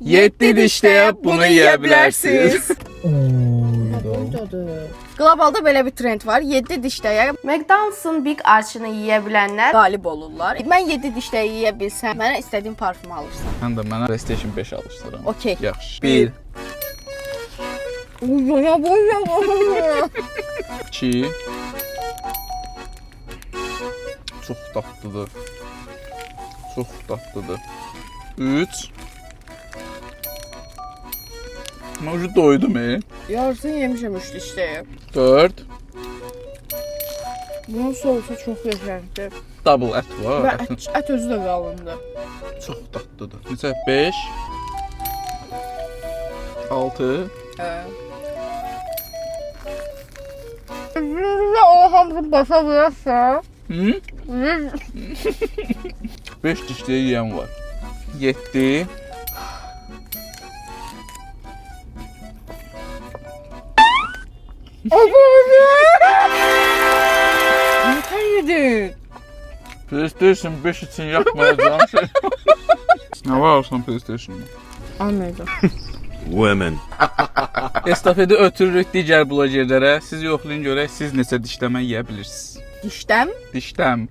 7 dişte bunu yiyebilirsiniz. Globalda belə bir trend var. 7 dişləyə McDonald's-ın Big Arch'ını yeyə bilənlər qalib olurlar. Mən 7 dişləyi yeyə bilsəm, mənə istədiyim parfümü alırsan. Həm də mənə PlayStation 5 alışdıram. Okey. Yaxşı. 1 2 Çox dadlıdır. Çox dadlıdır. 3 Mən ucu doydum. Yarısını yemişəm 3 dişləyə. 4 Bunun sousu çox qəşəngdir. Double ət var. Və ət özü də qalındır. Çox dadlıdır. Necə 5 6 O hamısını başa vurarsa. 5 dişliyə yeyən var. 7 Neden yedin? PlayStation 5 için yapmayacağım şey. Ne var olsan PlayStation'da? Almayacağım. Women. Estafeti ötürürük digər blogerlərə. Siz yoxlayın görək siz neçə dişləmə yeyə bilirsiniz. Dişdən? Dişləm.